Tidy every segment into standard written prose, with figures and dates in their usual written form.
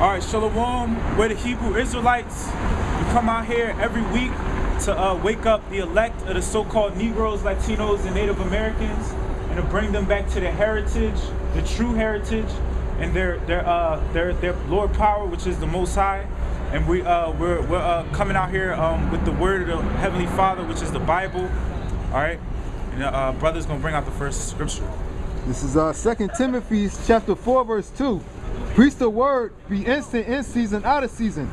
All right, Shalom, we're the Hebrew Israelites. We come out here every week to wake up the elect of the so-called Negroes, Latinos, and Native Americans, and to bring them back to their heritage, the true heritage, and their Lord power, which is the Most High. And we're coming out here with the word of the Heavenly Father, which is the Bible. All right, and brother's gonna bring out the first scripture. This is 2 Timothy chapter 4, verse 2. Preach the word, be instant in season, out of season.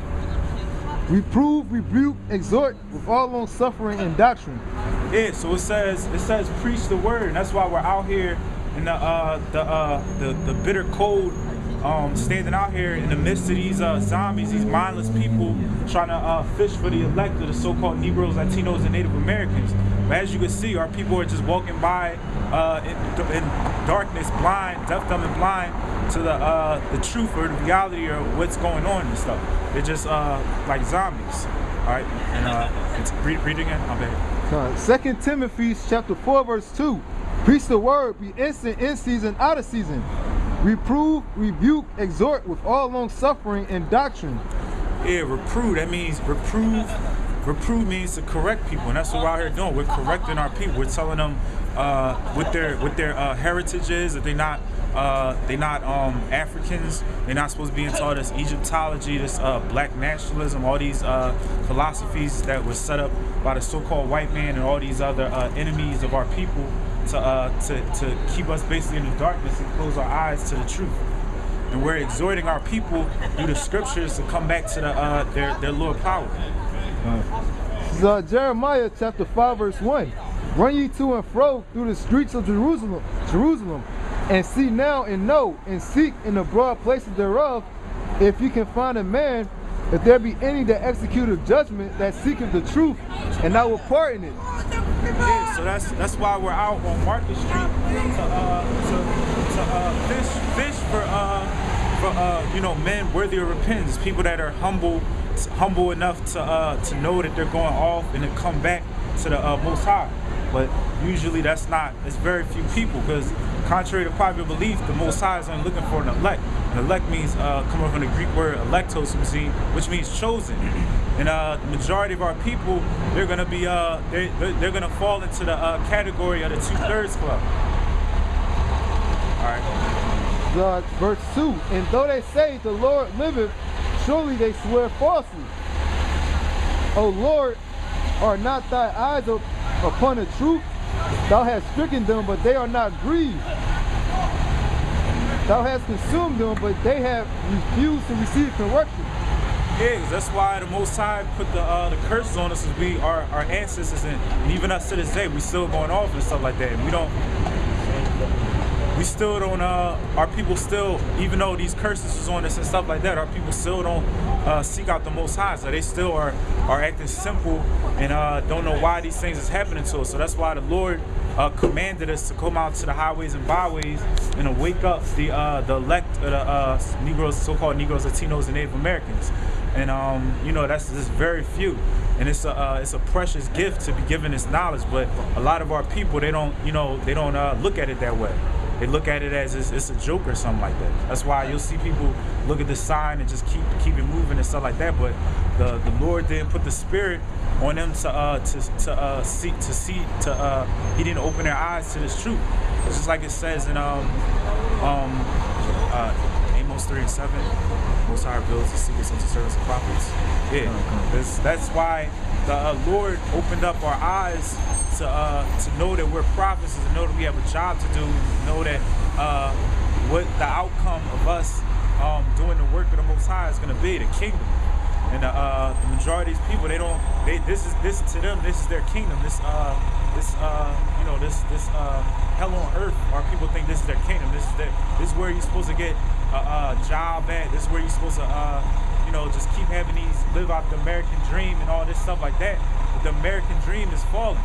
Reprove, rebuke, exhort with all long suffering and doctrine. Yeah, so it says preach the word, and that's why we're out here in the bitter cold, standing out here in the midst of these zombies, these mindless people trying to fish for the elect of the so-called Negroes, Latinos, and Native Americans. But as you can see, our people are just walking by in darkness, blind, deaf, dumb, and blind to the truth or the reality of what's going on and stuff. They're just like zombies. All right, and read again. I'm bad. 2 Timothy chapter 4, verse 2. Preach the word, be instant in season, out of season. Reprove, rebuke, exhort with all long suffering and doctrine. Yeah, reprove. That means reprove. Reprove means to correct people, and that's what we're out here doing. We're correcting our people. We're telling them what their heritage is. That they're not Africans. They're not supposed to be into all this Egyptology, this black nationalism, all these philosophies that were set up by the so-called white man and all these other enemies of our people to keep us basically in the darkness and close our eyes to the truth. And we're exhorting our people through the scriptures to come back to their Lord power. This is Jeremiah chapter 5, verse 1. Run ye to and fro through the streets of Jerusalem, and see now and know, and seek in the broad places thereof, if you can find a man, if there be any that executeth judgment, that seeketh the truth, and I will pardon it. Yeah, so that's why we're out on Market Street to fish for men worthy of repentance, people that are humble enough to know that they're going off and to come back to the Most High. But usually it's very few people, because contrary to popular belief, the Most High is only looking for an elect. And elect means coming from the Greek word electos, which means chosen. And the majority of our people, they're gonna be they're gonna fall into the category of the 2/3 club. All right. Verse 2. And though they say the Lord liveth, surely they swear falsely. O Lord, are not thy eyes upon the truth? Thou hast stricken them, but they are not grieved. Thou hast consumed them, but they have refused to receive correction. Yeah, that's why the Most High put the curses on us, as our ancestors, and even us to this day, we still going off and stuff like that. And we still don't, our people still, even though these curses is on us and stuff like that, our people still don't seek out the Most High. So they still are acting simple and don't know why these things is happening to us. So that's why the Lord commanded us to come out to the highways and byways and to wake up the elect of the Negroes, so-called Negroes, Latinos, and Native Americans. And that's very few, and it's a precious gift to be given this knowledge. But a lot of our people, they don't look at it that way. They look at it as it's a joke or something like that. That's why you'll see people look at the sign and just keep it moving and stuff like that. But the Lord didn't put the Spirit on them to see. He didn't open their eyes to this truth. It's just like it says in Amos 3:7. Most High reveals the secrets unto servants and prophets. Yeah, that's why the Lord opened up our eyes to know that we're prophets, to know that we have a job to do, to know that what the outcome of us doing the work of the Most High is going to be, the kingdom. And the majority of these people, this to them, this is their kingdom. This hell on earth. Our people think this is their kingdom. This is where you're supposed to get a job at. This is where you're supposed to just keep having live out the American dream and all this stuff like that. But the American dream is falling.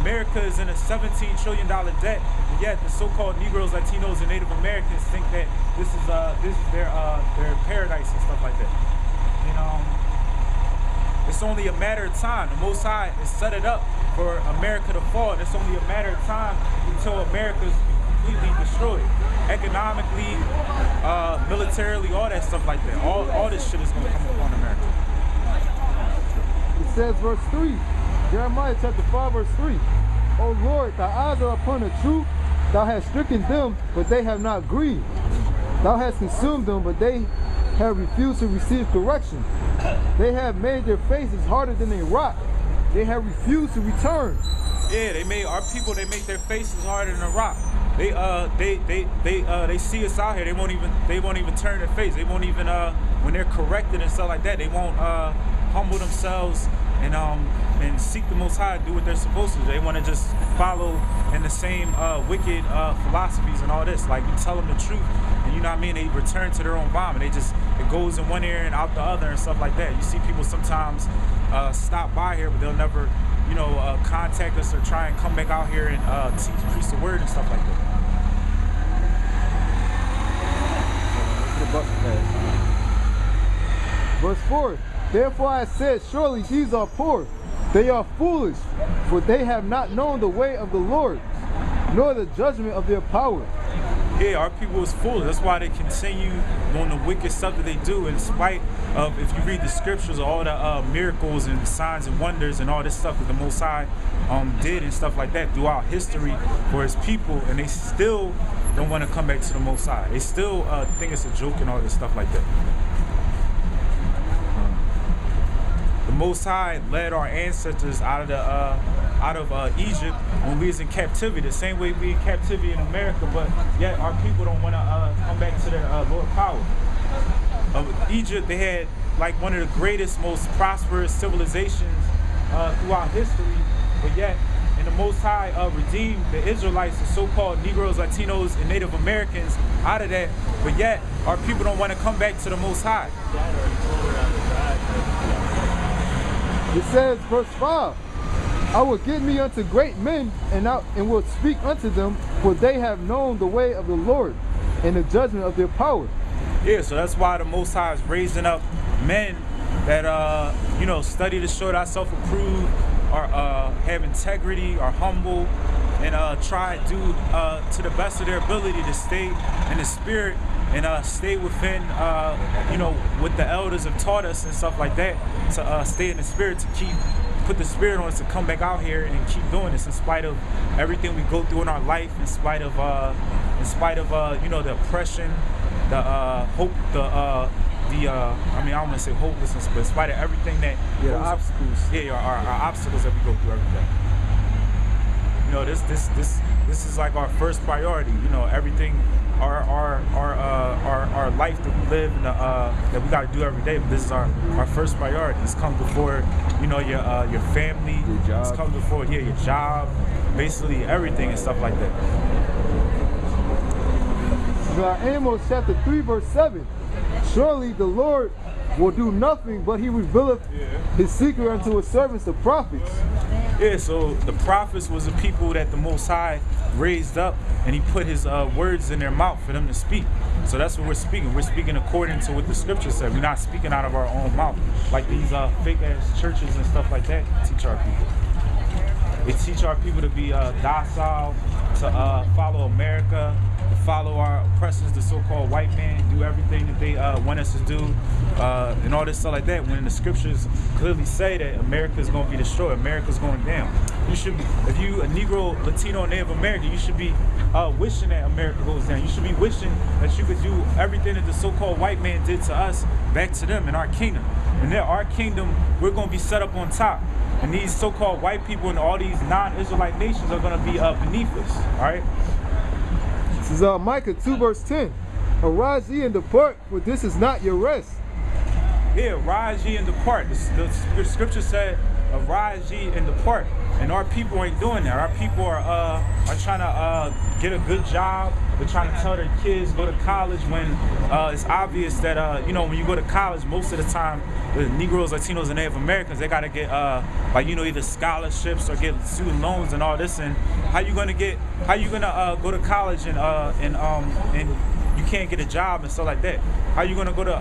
America is in a $17 trillion debt, and yet the so-called Negroes, Latinos, and Native Americans think that this is their paradise and stuff like that. It's only a matter of time. The Most High has set it up for America to fall, and it's only a matter of time until America completely destroyed. Economically, militarily, all that stuff like that. All this shit is going to come upon America. It says verse 3, Jeremiah chapter 5 verse 3. O Lord, thy eyes are upon the truth. Thou hast stricken them, but they have not grieved. Thou hast consumed them, but they have refused to receive correction. They have made their faces harder than a rock. They have refused to return. Yeah, they made our people. They make their faces harder than a rock. They see us out here. They won't even turn their face. They won't even when they're corrected and stuff like that. They won't humble themselves and seek the Most High, do what they're supposed to do. They want to just follow in the same wicked philosophies and all this. Like, you tell them the truth, and you know what I mean, they return to their own vomit. It goes in one ear and out the other and stuff like that. You see people sometimes stop by here, but they'll never, contact us or try and come back out here and preach the word and stuff like that. Verse 4, therefore I said, surely these are poor. They are foolish, for they have not known the way of the Lord, nor the judgment of their power. Yeah, our people is foolish. That's why they continue on the wicked stuff that they do, in spite of, if you read the scriptures, all the miracles and signs and wonders and all this stuff that the Most High did and stuff like that throughout history for his people, and they still don't want to come back to the Most High. They still think it's a joke and all this stuff like that. The Most High led our ancestors out of Egypt when we was in captivity, the same way we in captivity in America, but yet our people don't want to come back to their Lord power. Egypt, they had like one of the greatest, most prosperous civilizations throughout history, but yet, and the Most High redeemed the Israelites, the so-called Negroes, Latinos, and Native Americans out of that, but yet our people don't want to come back to the Most High. It says, verse 5, I will get me unto great men, and will speak unto them, for they have known the way of the Lord, and the judgment of their power. Yeah, so that's why the Most High is raising up men that, study to show that self-approved, are have integrity, are humble, and try to do to the best of their ability to stay in the spirit and stay within, what the elders have taught us and stuff like that, to stay in the spirit, to put the spirit on us, to come back out here and keep doing this in spite of everything we go through in our life, in spite of the oppression, the hope, I don't want to say hopelessness, but in spite of everything that obstacles. Yeah, our obstacles that we go through every day. This is like our first priority. Everything, our life that we live and that we got to do every day. But this is our first priority. It's come before your family. Your job. It's come before your job, basically everything and stuff like that. Amos chapter 3 verse 7. Surely the Lord will do nothing, but he revealeth his secret unto his servants, the prophets. Yeah, so the prophets was the people that the Most High raised up, and he put his words in their mouth for them to speak. So that's what we're speaking. We're speaking according to what the scripture said. We're not speaking out of our own mouth, like these fake ass churches and stuff like that teach our people. They teach our people to be docile, to follow America, to follow our oppressors, the so-called white man, do everything that they want us to do, and all this stuff like that, when the scriptures clearly say that America is going to be destroyed, America's going down. You should be, if you a Negro, Latino, Native American, you should be wishing that America goes down. You should be wishing that you could do everything that the so-called white man did to us back to them in our kingdom. And then our kingdom, we're going to be set up on top. And these so-called white people and all these non-Israelite nations are going to be beneath us, all right? This is Micah 2 verse 10. Arise ye and depart, for this is not your rest. Yeah, rise ye and depart. The scripture said, arise ye and depart. And our people ain't doing that. Our people are trying to get a good job. They're trying to tell their kids go to college when it's obvious that when you go to college, most of the time the Negroes, Latinos, and Native Americans, they gotta get either scholarships or get student loans and all this. And how you gonna go to college and you can't get a job and stuff like that? How you gonna go to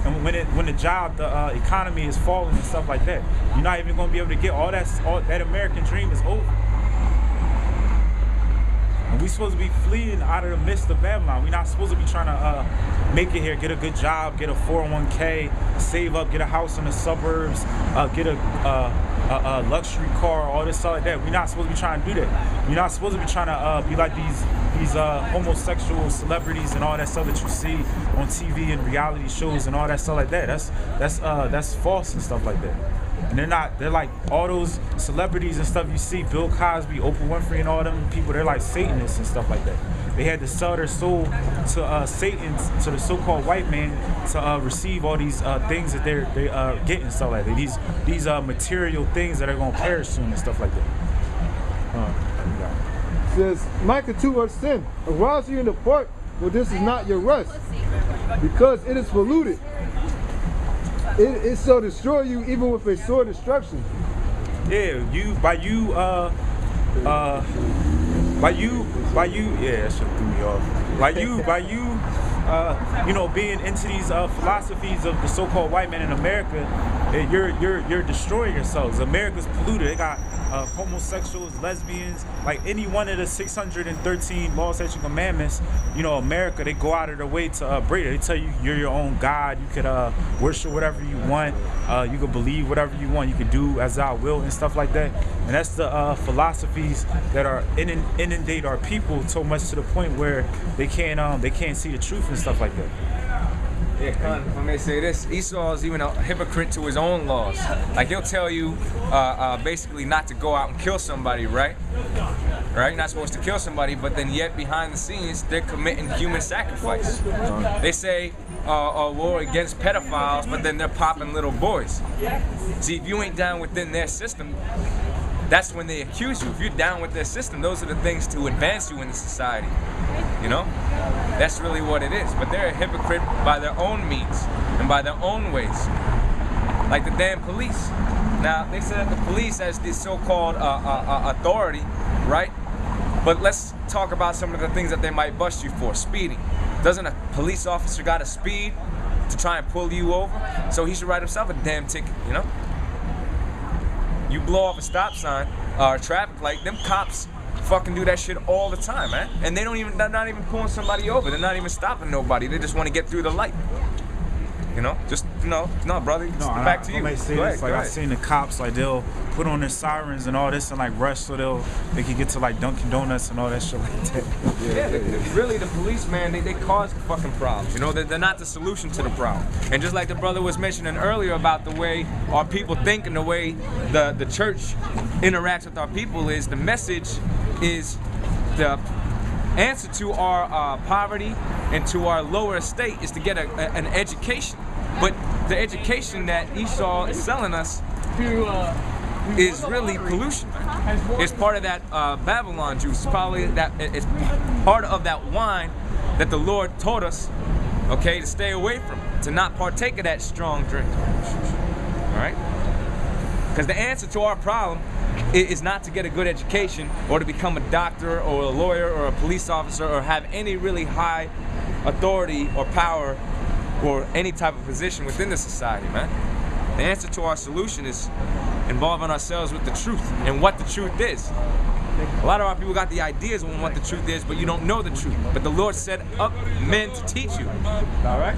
and when the job, the economy is falling and stuff like that? You're not even gonna be able to get all that American dream is over. And we supposed to be fleeing out of the midst of Babylon. We're not supposed to be trying to make it here, get a good job, get a 401k, save up, get a house in the suburbs, get a luxury car, all this stuff like that. We're not supposed to be trying to do that. We're not supposed to be trying to be like these homosexual celebrities and all that stuff that you see on TV and reality shows and all that stuff like that. That's false and stuff like that. And they're like all those celebrities and stuff you see, Bill Cosby, Oprah Winfrey and all them people, they're like Satanists and stuff like that. They had to sell their soul to Satan, to the so-called white man, to receive all these things that they're getting and stuff like that. These material things that are going to perish soon and stuff like that. It says, Micah 2 verse 10, arouse you in the part where this is not your rest, because it is polluted. It shall destroy you even with a sore destruction. Yeah, yeah, that shit threw me off. Being into these philosophies of the so-called white man in America, you're destroying yourselves. America's polluted. They got homosexuals, lesbians, like any one of the 613 law, statutes, and commandments. America, they go out of their way to break it. They tell you you're your own God. You could worship whatever you want. You could believe whatever you want. You could do as thou will and stuff like that. And that's the philosophies that are inundate our people so much to the point where they can't see the truth and stuff like that. Yeah, Khan, if I may say this, Esau is even a hypocrite to his own laws. Like, he'll tell you basically not to go out and kill somebody, right? Right? You're not supposed to kill somebody, but then yet behind the scenes, they're committing human sacrifice. They say, war against pedophiles, but then they're popping little boys. See, if you ain't down within their system, that's when they accuse you. If you're down with their system, those are the things to advance you in the society. That's really what it is. But they're a hypocrite by their own means and by their own ways. Like the damn police. Now, they said that the police has this so-called authority, right? But let's talk about some of the things that they might bust you for. Speeding. Doesn't a police officer got to speed to try and pull you over? So he should write himself a damn ticket, You blow off a stop sign or a traffic light, them cops fucking do that shit all the time, man. And they're not even pulling somebody over. They're not even stopping nobody. They just want to get through the light. No, brother. Back to you. I've seen the cops, like, they'll put on their sirens and all this and like rush so they can get to like Dunkin' Donuts and all that shit like that. Yeah, really, the police, man, they cause the fucking problems. They're not the solution to the problem. And just like the brother was mentioning earlier about the way our people think and the way the church interacts with our people, is the message is the answer to our poverty and to our lower estate is to get an education. But the education that Esau is selling us is really pollution. It's part of that Babylon juice. It's part of that wine that the Lord taught us, to stay away from, to not partake of that strong drink. All right? Because the answer to our problem is not to get a good education or to become a doctor or a lawyer or a police officer or have any really high authority or power or any type of position within the society, man. The answer to our solution is involving ourselves with the truth and what the truth is. A lot of our people got the ideas on what the truth is, but you don't know the truth. But the Lord set up men to teach you. All right?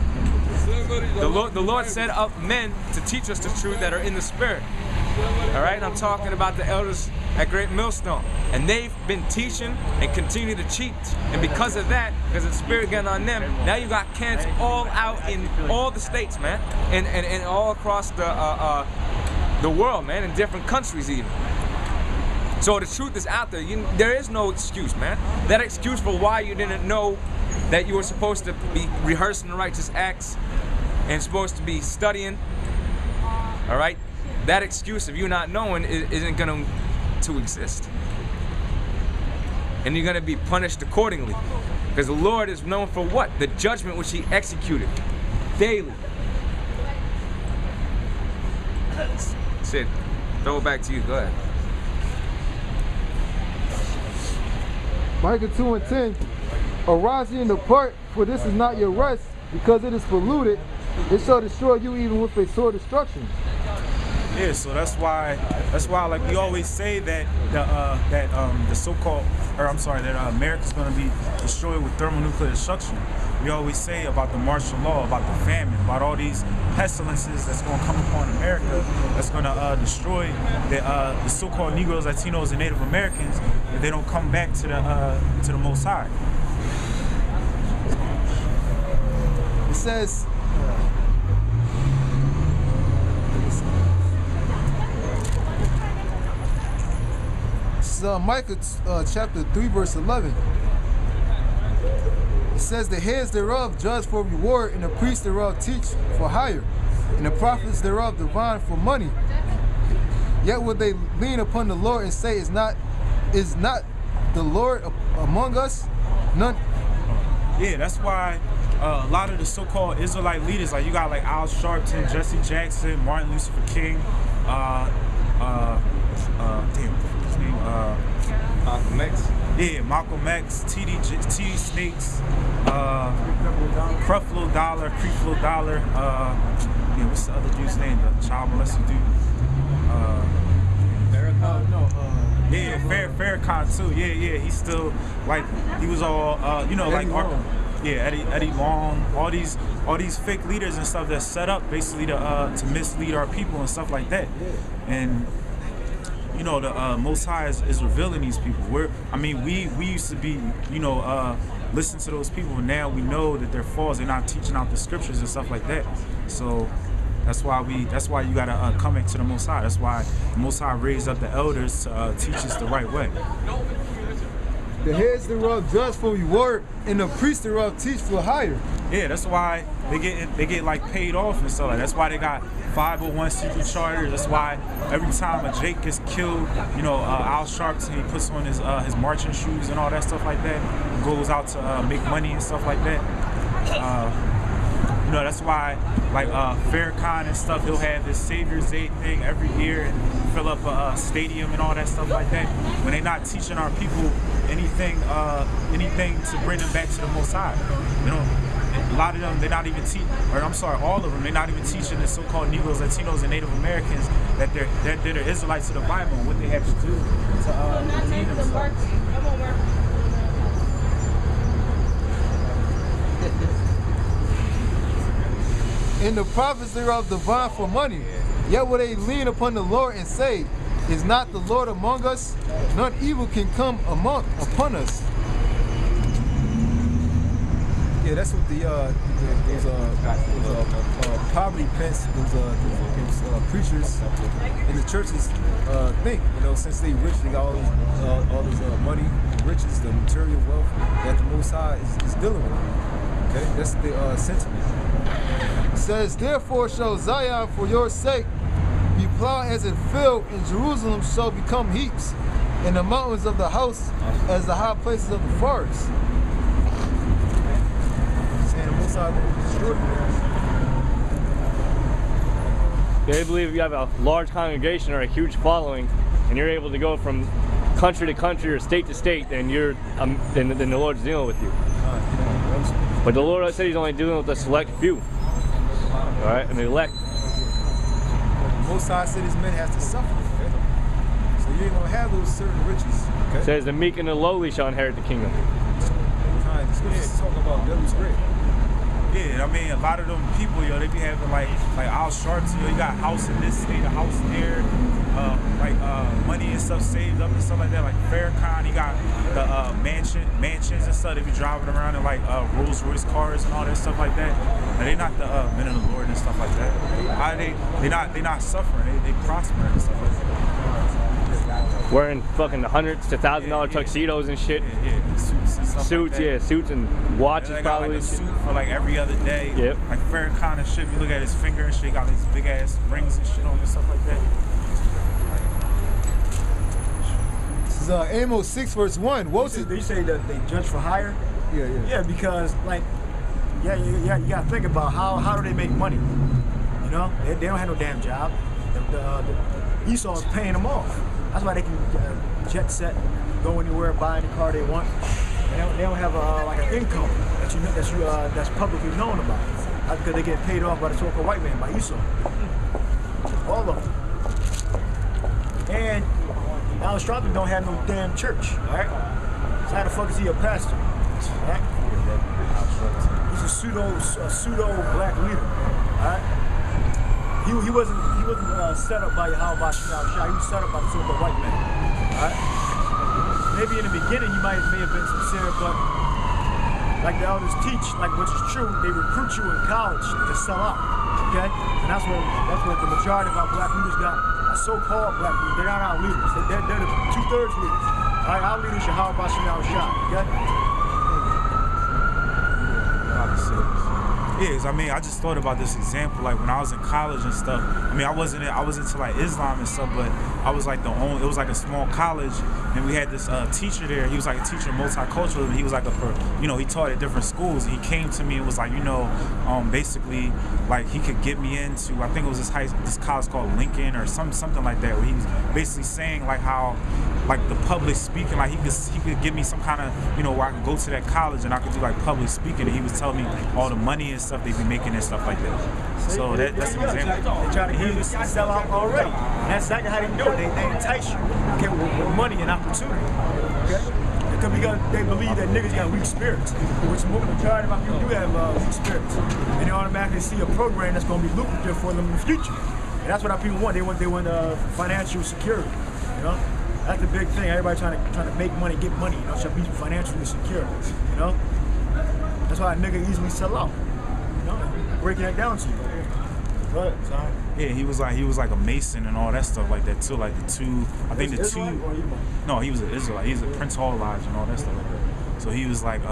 The Lord set up men to teach us the truth that are in the Spirit. All right? And I'm talking about the elders at Great Millstone. And they've been teaching and continue to teach. And because of that, because of the Spirit getting on them, now you got camps all out in all the states, man. And all across the world, man, in different countries even. So the truth is out there. There is no excuse, man. That excuse for why you didn't know that you were supposed to be rehearsing the righteous acts and supposed to be studying, all right? That excuse of you not knowing isn't going to exist. And you're going to be punished accordingly. Because the Lord is known for what? The judgment which He executed daily. Sid, throw it back to you. Go ahead. Micah 2 and 10, arise ye and depart, for this is not your rest, because it is polluted. It shall destroy you even with a sore destruction. Yeah, so that's why like we always say that the so-called, or I'm sorry, that America's going to be destroyed with thermonuclear destruction. We always say about the martial law, about the famine, about all these pestilences that's going to come upon America, that's going to destroy the so-called Negroes, Latinos, and Native Americans if they don't come back to the Most High. It says, Micah chapter 3 verse 11. It says, the heads thereof judge for reward, and the priests thereof teach for hire, and the prophets thereof divine for money. Yet would they lean upon the Lord and say, is not the Lord among us? None. Yeah, that's why a lot of the so-called Israelite leaders, like you got like Al Sharpton, Jesse Jackson, Martin Luther King, Malcolm X. Yeah, Malcolm X, TD Snakes, Creflo Dollar, yeah, what's the other dude's name? The child molester dude. Farrakhan too. Yeah, he's still like he was all Eddie Long, all these fake leaders and stuff that's set up basically to mislead our people and stuff like that. And you know, the Most High is revealing these people. We used to be, listen to those people, but now we know that they're false. They're not teaching out the scriptures and stuff like that. So that's why you gotta come back to the Most High. That's why the Most High raised up the elders to teach us the right way. The heads thereof judge for reward, and the priests thereof teach for hire. Yeah, that's why they get like paid off and stuff. Like that's why they got 501c3 charters. That's why every time a Jake gets killed, Al Sharpton, he puts on his marching shoes and all that stuff like that, goes out to make money and stuff like that. That's why like Farrakhan and stuff, he'll have his Savior's Day thing every year and fill up a stadium and all that stuff like that. When they're not teaching our people anything to bring them back to the Most High. A lot of them, they're not even all of them, they're not even teaching the so-called Negroes, Latinos, and Native Americans that they're Israelites to the Bible and what they have to do to redeem themselves. And the prophets thereof divine for money. Yet will they lean upon the Lord and say, is not the Lord among us? None evil can come upon us. Yeah, that's what those poverty pence, those preachers in the churches think. Since they rich, they got all this money, riches, the material wealth that the Most High is dealing with. Okay, that's the sentiment. It says, therefore shall Zion for your sake be plowed as a field, and Jerusalem shall become heaps, and the mountains of the house as the high places of the forest. Saying the Most High will destroy you. They believe if you have a large congregation or a huge following, and you're able to go from country to country or state to state, then then the Lord's dealing with you. But the Lord said He's only dealing with a select few. All right, and the elect. Most High said His men has to suffer. Okay? So you ain't gonna have those certain riches. Okay? It says the meek and the lowly shall inherit the kingdom. The scriptures talk about devil's bread. Yeah, a lot of them people, they be having like Al Sharpton, you got a house in this state, a house there, money and stuff saved up and stuff like that. Like Farrakhan, he got the mansions and stuff. They be driving around in like Rolls Royce cars and all that stuff like that. Now, they not the men of the Lord and stuff like that. They not suffering. They prospering and stuff like that. Wearing fucking hundreds to $1,000 tuxedos and shit. Yeah, suits and stuff. Suits, like that. Suits and watches they got probably. Like a suit for like every other day. Yep. Like Farrakhan and shit. You look at his finger and shit. He got these big ass rings and shit on and stuff like that. This is Amos 6 verse 1. They say that they judge for hire. Yeah, because you gotta think about how do they make money? They don't have no damn job. Esau is paying them off. That's why they can jet set, go anywhere, buy any car they want. They don't have an income that's publicly known about. That's because they get paid off by the so-called white man, by Esau. All of them. And Al Sharpton don't have no damn church, all right? So how the fuck is he a pastor? All right? He's a pseudo black leader, all right? He wasn't set up by Yahweh Shah. He was set up by the so-called white man, all right? Maybe in the beginning he may have been sincere, but like the elders teach, like which is true, they recruit you in college to sell out, okay? And that's what the majority of our black leaders got. Our so-called black leaders, they're not our leaders. They're the 2/3 leaders. All right, our leaders are Yahweh Shah, okay? Yeah, I mean, I just thought about this example, like when I was in college and stuff. I mean, I was into like Islam and stuff, but I was like it was like a small college, and we had this teacher there. He was like a teacher, multicultural, and he was like he taught at different schools. And he came to me and was like, basically, like he could get me into, I think it was this college called Lincoln or something like that, where he was basically saying like how, like the public speaking, like he could give me some kind of, where I could go to that college and I could do like public speaking, and he was telling me all the money and stuff they be making and stuff like that. So that's an example. They try to get you to sell out already. And that's exactly how they do it. They entice you, okay, with money and opportunity. Okay? Because they believe that niggas got weak spirits, which majority of my people do have weak spirits. And they automatically see a program that's going to be lucrative for them in the future. And that's what our people want. They want financial security. That's the big thing. Everybody trying to make money, get money. Should be financially secure. That's why a nigga easily sell out. Breaking that down to you. Go ahead, son. Yeah, he was like a Mason and all that stuff like that too. Like no, he was an Israelite. He's a Prince Hall Lodge and all that stuff like that. So he was like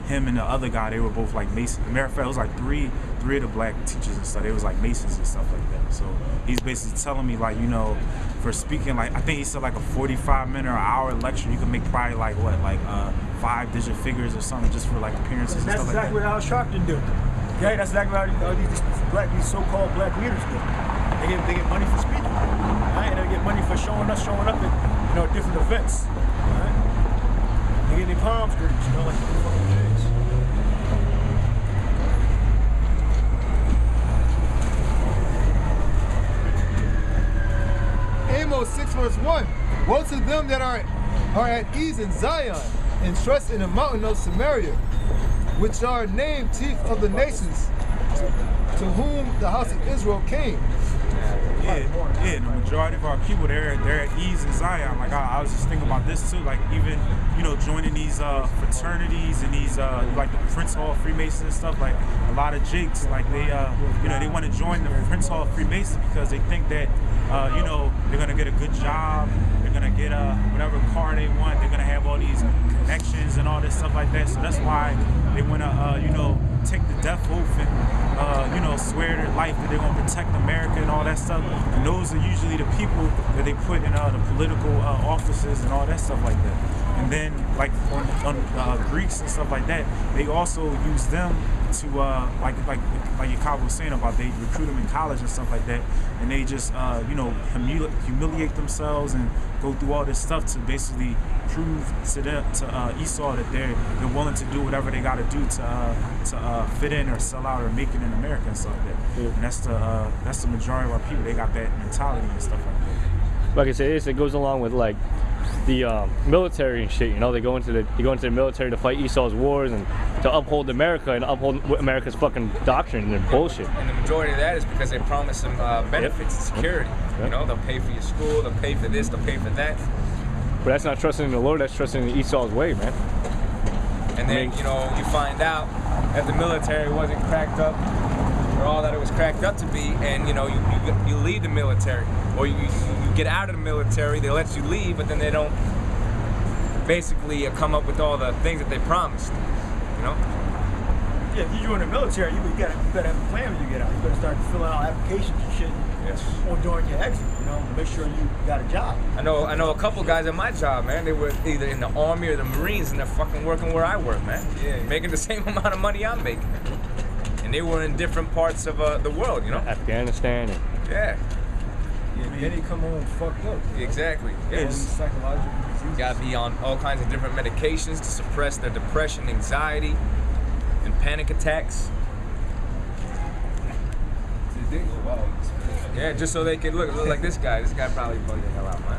him and the other guy, they were both like Masons. Matter of fact, it was like three of the black teachers and stuff. They was like Masons and stuff like that. So he's basically telling me like, for speaking, like I think he said like a 45-minute or hour lecture, you can make probably like what, like 5-digit figures or something just for like appearances and stuff like that. That's exactly what Al Sharpton do. Okay, that's exactly how these so-called black leaders do. They get money for speaking, right? And they get money for showing up at different events. Right? They get their palms greased, like the fucking days. Amos 6:1. Woe to them that are at ease in Zion and trust in the mountain of Samaria, which are named chief of the nations, to whom the house of Israel came. Yeah, the majority of our people, they're at ease in Zion. Like I was just thinking about this too, like even, joining these fraternities and these like the Prince Hall Freemasons and stuff, like a lot of jakes, like they they want to join the Prince Hall Freemasons because they think that they're gonna get a good job, they're gonna get whatever car they want, they're gonna have all these connections and all this stuff like that. So that's why they wanna take the death oath and swear their life that they're gonna protect America and all that stuff. And those are usually the people that they put in the political offices and all that stuff like that. And then like on Greeks and stuff like that, they also use them to like Yakab was saying about, they recruit them in college and stuff like that, and they just humiliate themselves and go through all this stuff to basically prove to Esau that they're willing to do whatever they got to do to fit in or sell out or make it in America and stuff like that. Yeah. And that's the majority of our people. They got that mentality and stuff like that. Like I said, it goes along with like the military and shit. They go into the military to fight Esau's wars and to uphold America and uphold America's fucking doctrine and bullshit. And the majority of that is because they promise them benefits and security. Yep. They'll pay for your school, they'll pay for this, they'll pay for that. But that's not trusting in the Lord. That's trusting in Esau's way, man. And then you find out that the military wasn't cracked up or all that it was cracked up to be, and you leave the military, or you get out of the military. They let you leave, but then they don't basically come up with all the things that they promised. Yeah, if you join the military, you better have a plan when you get out. You better start filling out applications and shit. Yes. Or during your exit, to make sure you got a job. I know a couple guys at my job, man. They were either in the Army or the Marines, and they're fucking working where I work, man. Yeah. Making the same amount of money I'm making. And they were in different parts of the world, Afghanistan. Yeah, then they come home fucked up. Exactly. Yes. Psychological diseases. You gotta be on all kinds of different medications to suppress their depression, anxiety, and panic attacks. Wow. Yeah, just so they could look like this guy. This guy probably bugged the hell out, man.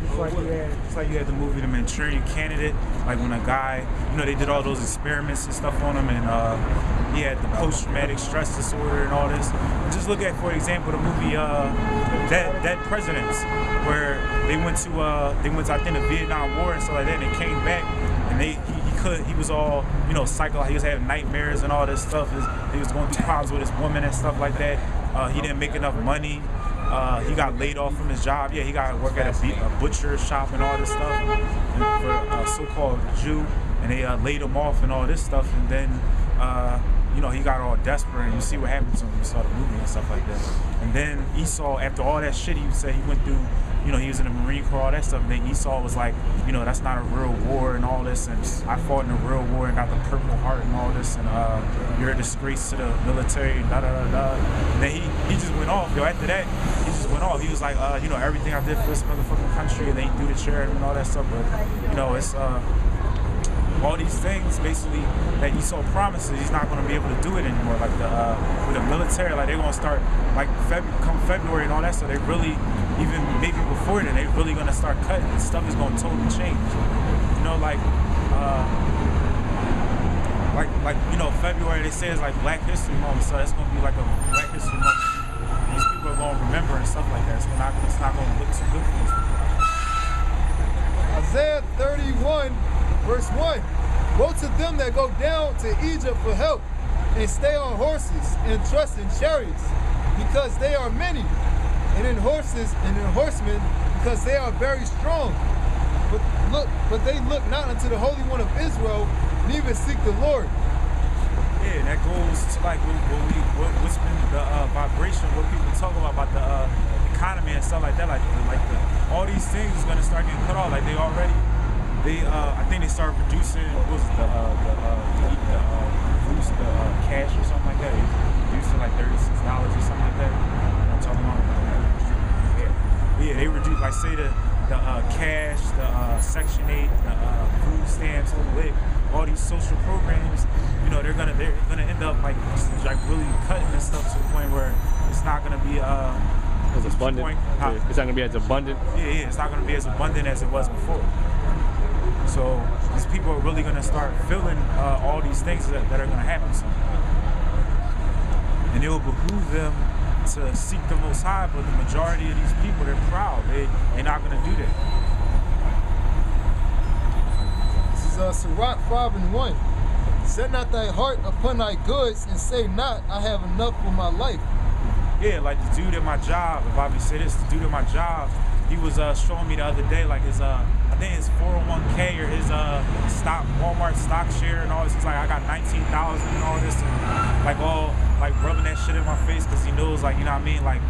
It's like you had the movie The Manchurian Candidate, like when a guy, they did all those experiments and stuff on him, and he had the post-traumatic stress disorder and all this. And just look at, for example, the movie Dead Presidents, where they went to I think the Vietnam War and stuff like that, and they came back, and he was all, psycho, he was having nightmares and all this stuff. He was going through problems with his woman and stuff like that. He didn't make enough money. He got laid off from his job. Yeah, he got to work at a butcher shop and all this stuff, and for a so-called Jew, and they laid him off and all this stuff. And then, he got all desperate, and you see what happened to him when you saw the movie and stuff like that. And then Esau, after all that shit he said he went through, he was in the Marine Corps, all that stuff. And then Esau was like, that's not a real war and all this. And I fought in a real war and got the Purple Heart and all this. And you're a disgrace to the military, da da da da. And then he just went off. After that, he just went off. He was like, everything I did for this motherfucking country, and then he threw the chair and all that stuff. But it's all these things basically that Esau promises, he's not going to be able to do it anymore. Like with the military, like they're going to start like come February and all that stuff. They really, even maybe before then, they're really going to start cutting, and stuff is going to totally change. February they say is like Black History Month, so it's going to be like a Black History Month. These people are going to remember and stuff like that. It's not going to look too good for these people. Isaiah 31, verse 1. Woe to them that go down to Egypt for help, and stay on horses, and trust in chariots, because they are many, and in horses and in horsemen, because they are very strong. But they look not unto the Holy One of Israel, neither seek the Lord. Yeah, that goes to like what's been the vibration, what people talk about the economy and stuff like that. All these things is gonna start getting cut off. Like I think they started producing what was it, the cash or something like that. It was reduced to like $36 or something like that. I'm talking about. Yeah, they reduced, like say the cash, the Section 8, the food stamps, the WIC, all these social programs. They're gonna end up like really cutting this stuff to the point where it's not gonna be as abundant. It's not gonna be as abundant. Yeah, it's not gonna be as abundant as it was before. So these people are really gonna start feeling all these things that are gonna happen soon. And it will behoove them to seek the Most High, but the majority of these people, they're proud. They're not gonna do that. This is Sirach 5:1. Set not thy heart upon thy goods, and say not, I have enough for my life. Yeah, like the dude at my job, if I may say this, the dude at my job, he was showing me the other day, like his I think his 401k or his Walmart stock share and all this. He's like, I got 19,000 and all this, and like rubbing that shit in my face because he knows, like, you know what I mean, like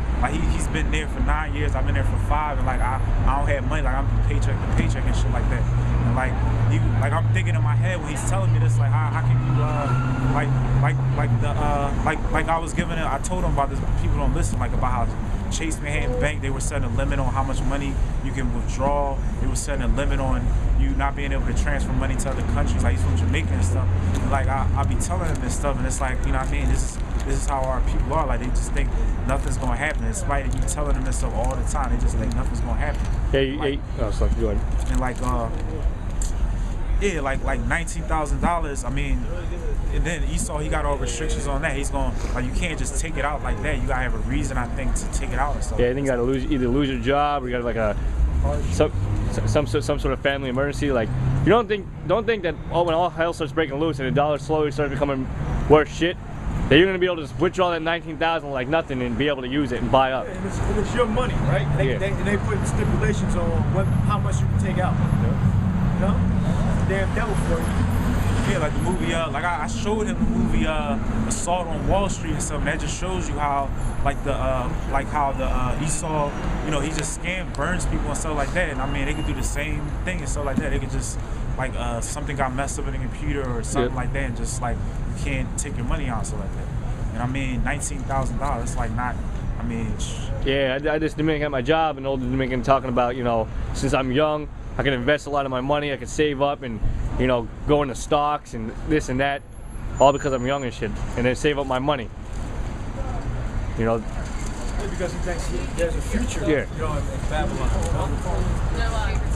he's been there for 9 years, I've been there for 5, and like I don't have money, like I'm paycheck to paycheck and shit like that. And like I'm thinking in my head when he's telling me this, like how can you like I was giving it, I told him about this, but people don't listen, like about how Chase Manhattan Bank, they were setting a limit on how much money you can withdraw. They were setting a limit on you not being able to transfer money to other countries. Like he's from Jamaica and stuff. And like I be telling him this stuff, and it's like, you know what I mean, this is how our people are. Like they just think nothing's gonna happen. In spite of you telling them this stuff all the time, they just think nothing's gonna happen. Go ahead. And like like $19,000. I mean, and then Esau, he got all restrictions on that. He's going, like, you can't just take it out like that. You gotta have a reason, I think, to take it out and stuff. Yeah, I think you gotta either lose your job, or you got like some sort of family emergency. Like, you don't think that when all hell starts breaking loose and the dollar slowly starts becoming worse shit, that you're gonna be able to just withdraw that 19,000 like nothing and be able to use it and buy up. And it's your money, right? They put stipulations on how much you can take out. You know? Damn devil for you. Yeah, like the movie, like I showed him the movie Assault on Wall Street and stuff. And that just shows you how, like how the Esau, he just burns people and stuff like that. And I mean, they could do the same thing and stuff like that. They could just like something got messed up in the computer or something like that, and just like you can't take your money out and stuff like that. And I mean, $19,000, it's like not. I mean. Yeah, I just Dominican at my job, and older Dominican talking about, since I'm young, I can invest a lot of my money, I can save up and, go into stocks and this and that, all because I'm young and shit, and then save up my money. because he thinks there's a future, Yeah. in Babylon.